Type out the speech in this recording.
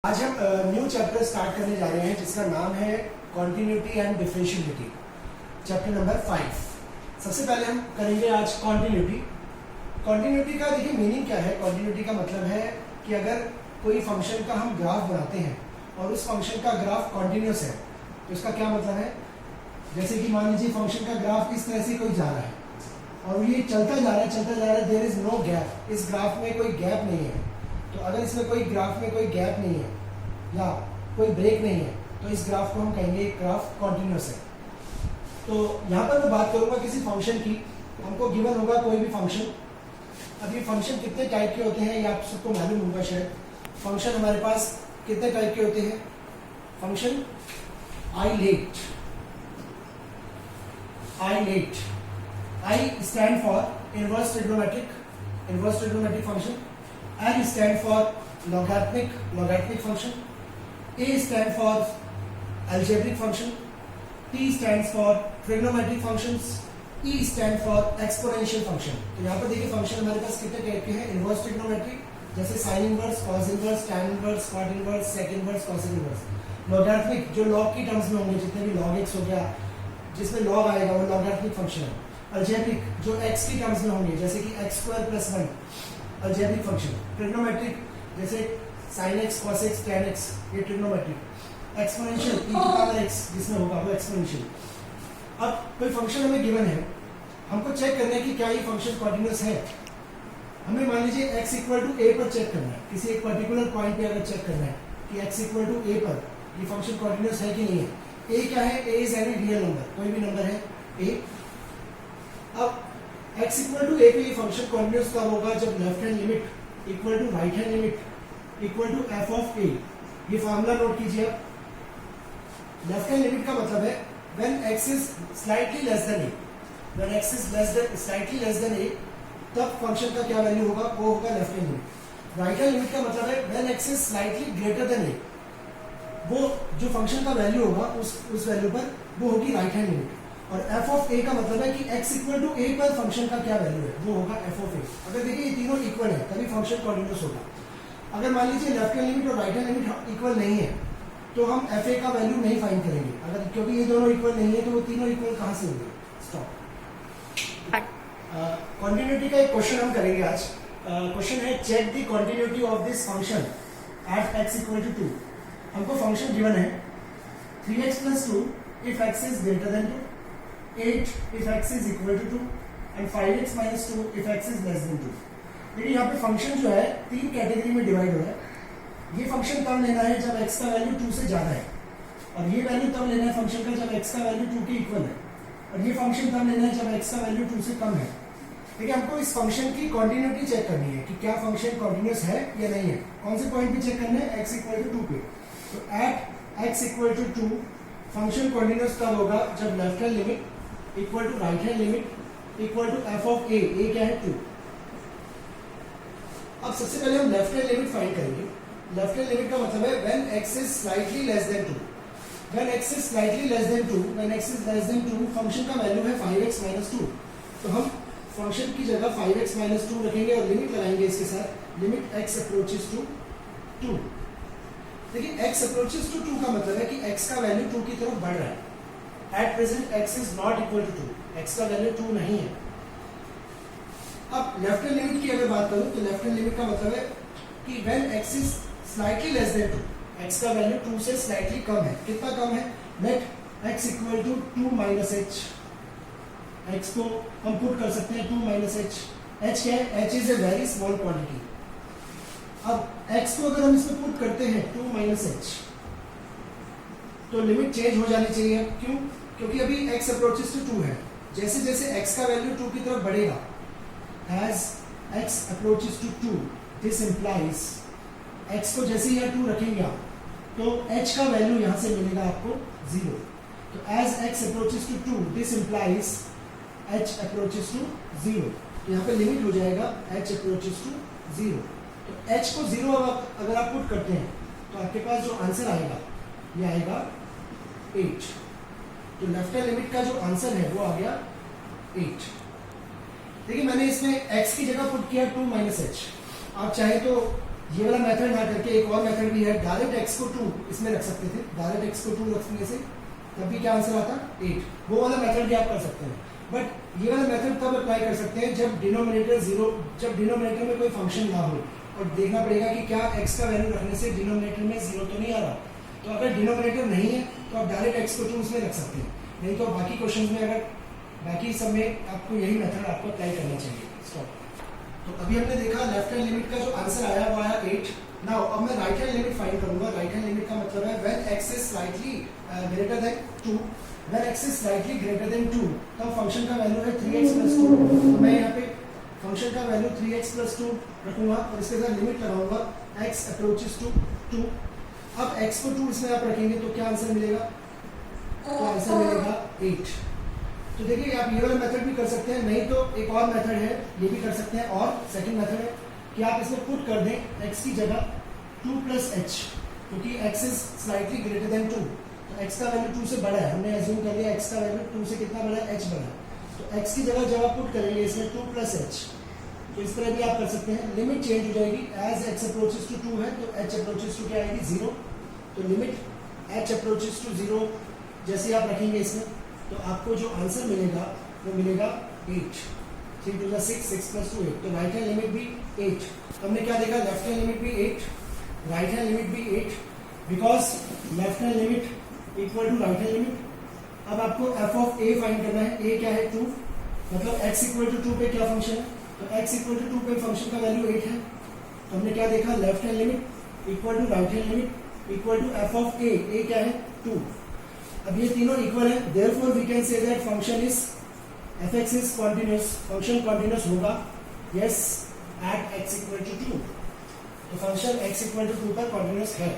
आज हम new chapter start करने जा रहे हैं जिसका नाम है कॉन्टिन्यूटी एंड डिफरेंशियलिटी, चैप्टर नंबर 5। सबसे पहले हम करेंगे आज कॉन्टिन्यूटी। कॉन्टिन्यूटी का देखिए मीनिंग क्या है। कॉन्टिन्यूटी का मतलब है कि अगर कोई फंक्शन का हम ग्राफ बनाते हैं और उस फंक्शन का ग्राफ कॉन्टिन्यूस है तो इसका क्या मतलब है। जैसे कि मान लीजिए फंक्शन का ग्राफ इस तरह से कोई जा रहा है और ये चलता जा रहा है, देयर इज नो गैप। इस ग्राफ में कोई गैप नहीं है। तो अगर इसमें कोई ग्राफ में कोई गैप नहीं है या कोई ब्रेक नहीं है तो इस ग्राफ को हम कहेंगे ग्राफ कॉन्टिन्यूस है। तो यहाँ पर मैं बात करूंगा किसी फंक्शन की। हमको गिवन होगा कोई भी फंक्शन। अब ये फंक्शन कितने टाइप के होते हैं ये आप सबको मालूम होगा शायद। फंक्शन हमारे पास कितने टाइप के होते हैं। Function I let I stand for inverse trigonometric function, L stand for logarithmic function, A stand for algebraic function, T stands for trigonometric functions, E stand for exponential function। तो यहाँ पर देखिए फंक्शन हमारे पास कितने टाइप के हैं। इनवर्स ट्रिग्नोमेट्रिक जैसे sine inverse, cos inverse, tan inverse, cot inverse, sec inverse, cosec inverse. Logarithmic जो लॉग की टर्म्स में होंगे, जितने भी log x हो गया जिसमें लॉग आएगा वो लॉगरिथमिक फंक्शन है। अल्जेब्रिक जो x की टर्म्स में होंगे जैसे कि x² + 1 अल्जेब्रिक फंक्शन। ट्रिग्नोमेट्रिक जैसे sin x, cos x, tan x ये ट्रिग्नोमेट्रिक। एक्सपोनेंशियल e⁻x जिसमें होगा वो एक्सपोनेंशियल। अब कोई फंक्शन हमें गिवन है, हमको चेक करना है कि क्या ये फंक्शन कॉन्टिन्यूस है। हमें मान लीजिए x = a पर चेक करना है। किसी एक पर्टिकुलर पॉइंट पे अगर चेक करना है कि x = a पर ये फंक्शन कॉन्टिन्यूस है कि नहीं है। a क्या है, a is any real number, कोई भी नंबर है a। अब x = a पे ये फंक्शन कॉन्टिन्यूस कब होगा, जब left hand limit equal to right hand limit equal to f of a। ये फार्मूला नोट कीजिए आप। लेफ्ट हैंड लिमिट का मतलब है when x is slightly less than a, when x is slightly less than a तब function का क्या value होगा, वो होगा left hand limit. Right hand limit का मतलब है when x is slightly greater than a, वो जो फंक्शन का वैल्यू होगा उस वैल्यू पर वो होगी राइट हैंड लिमिट। और f ऑफ a का मतलब है कि x = a पर फंक्शन का क्या वैल्यू है, वो होगा f ऑफ a। अगर देखिए ये तीनों इक्वल है तभी फंक्शन कॉन्टिन्यूस होगा। अगर मान लीजिए लेफ्ट हैंड लिमिट और राइट हैंड लिमिट इक्वल नहीं है तो हम f a का वैल्यू नहीं फाइंड करेंगे। अगर क्योंकि ये दोनों इक्वल नहीं है तो वो तीनों इक्वल कहाँ से होंगे। स्टॉप। कॉन्टिन्यूटी का एक क्वेश्चन हम करेंगे आज। क्वेश्चन है check the continuity of this function at x = 2। हमको फंक्शन गिवन है 3x + 2 if x is greater than 2, 8 if x is equal to 2 and 5x - 2 if x is less than 2। देखिए यहाँ पे फंक्शन जो है तीन कैटेगरी में डिवाइड हो रहा है। ये फंक्शन तब लेना है जब x का वैल्यू 2 से ज्यादा है, और ये वैल्यू तब लेना है फंक्शन का जब x का वैल्यू 2 के इक्वल है, और ये फंक्शन तब लेना है जब x का वैल्यू 2 से कम है। देखिए हमको इस फंक्शन की कॉन्टिन्यूटी चेक करनी है कि क्या फंक्शन कॉन्टिन्यूस है या नहीं है। कौन से पॉइंट पे चेक करना है, x = 2 पे। तो एट x = 2 फंक्शन कॉन्टिन्यूस तब होगा जब left hand limit equal to right hand limit equal to f of a। a क्या है 2। अब सबसे पहले हम लेफ्ट हैंड लिमिट फाइंड करेंगे। लेफ्ट हैंड लिमिट का मतलब है when x is slightly less than 2। When x is slightly less than 2, when x is less than 2 function का वैल्यू है 5x - 2। तो हम फंक्शन की जगह 5x - 2 रखेंगे और लिमिट लगाएंगे इसके साथ, लिमिट x अप्रोचेस टू 2। देखिए x अप्रोचेस टू 2 का मतलब है कि x का वैल्यू 2 की तरफ बढ़ रहा है। At present x is not equal to 2, x का वैल्यू 2 नहीं है। अब लेफ्ट हैंड लिमिट की अगर बात करूं तो लेफ्ट हैंड लिमिट का मतलब है कि when x is slightly less than 2, x का वैल्यू 2 से स्लाइटली कम है। कितना कम है, लेट x = 2 - h। x को हम पुट कर सकते हैं 2 - h। h क्या है, h is a very small quantity. अब x को अगर हम इसमें पुट करते हैं 2 - h तो लिमिट चेंज हो जानी चाहिए। क्यों, क्योंकि अभी x अप्रोचेस टू 2 है। जैसे जैसे x का वैल्यू 2 की तरफ बढ़ेगा, as x approaches to 2, this implies x को जैसे ही 2 रखेंगे आप तो h का वैल्यू यहाँ से मिलेगा आपको 0। तो as x approaches to 2, this implies h approaches to 0। तो यहाँ पे लिमिट हो जाएगा h approaches to 0। तो h को 0 अगर आप पुट करते हैं तो आपके पास जो आंसर आएगा ये आएगा 8। तो लेफ्ट हैंड लिमिट का जो आंसर है वो आ गया 8। देखिए मैंने इसमें x की जगह पुट किया 2 - h। आप चाहे तो ये वाला मेथड ना करके एक और मेथड भी है, डायरेक्ट x को 2 इसमें रख सकते थे, डायरेक्ट x को 2 रखने से तब भी क्या आंसर आता 8। वो वाला मेथड भी आप कर सकते हैं, बट ये वाला मेथड तब अप्लाई कर सकते हैं जब डिनोमिनेटर जीरो, जब डिनोमिनेटर में कोई फंक्शन ना हो और देखना पड़ेगा कि क्या x का वैल्यू रखने से डिनोमिनेटर में जीरो तो नहीं आ रहा। तो अगर डिनोमिनेटर नहीं है तो आप डायरेक्ट x को 2 उसमें रख सकते हैं, नहीं तो बाकी क्वेश्चंस में अगर बाकी सब में आपको यही मेथड आपको अप्लाई करना चाहिए। स्टॉप। तो अभी हमने देखा लेफ्ट हैंड लिमिट का जो आंसर आया वो आया 8। नाउ अब मैं राइट हैंड लिमिट फाइंड करूंगा। राइट हैंड लिमिट का मतलब है when x is slightly greater then 2, when x is slightly greater then 2 तब फंक्शन का वैल्यू है 3x + 2। तो मैं यहाँ पे फंक्शन का वैल्यू 3x + 2 रखूंगा और इसके साथ लिमिट लगाऊंगा x अप्रोचेस टू 2। अब x को 2 इसमें आप रखेंगे तो क्या आंसर मिलेगा? तो आंसर मिलेगा 8। तो देखिए आप ये वाला मेथड भी कर सकते हैं, नहीं तो एक और मेथड है ये भी कर सकते हैं। और सेकंड मेथड है कि आप इसमें पुट कर दें x की जगह 2 + h, क्योंकि x is slightly greater then 2, तो x का वैल्यू 2 से बड़ा है। हमने एज्यूम कर लिया x का वैल्यू 2 से कितना बड़ा है? h बड़ा है। तो x की जगह जब आप पुट करेंगे इसमें 2 + h, तो इस तरह भी आप कर सकते हैं। लिमिट चेंज हो जाएगी, एज x अप्रोचेस टू 2 है तो h अप्रोचेस टू क्या आएगी? 0। तो लिमिट h अप्रोचेस टू 0 जैसे आप रखेंगे इसमें तो आपको जो आंसर मिलेगा वो मिलेगा 8। 3 × 6, 6 + 2 8। तो राइट हैंड लिमिट भी 8। हमने क्या देखा? लेफ्ट हैंड लिमिट भी 8, राइट हैंड लिमिट भी 8, because left hand limit equal to right hand limit. अब आपको f ऑफ a फाइंड करना है। a क्या है? 2, मतलब x = 2 पे क्या फंक्शन है? तो x = 2 पे फंक्शन का वैल्यू 8 है। तो हमने क्या देखा? Left hand limit equal to right hand limit equal to f of a। a क्या है? 2। अब ये तीनों इक्वल है, therefore we can say that function is f(x) is continuous. Function continuous होगा यस एट x = 2। तो फंक्शन x = 2 पर continuous है।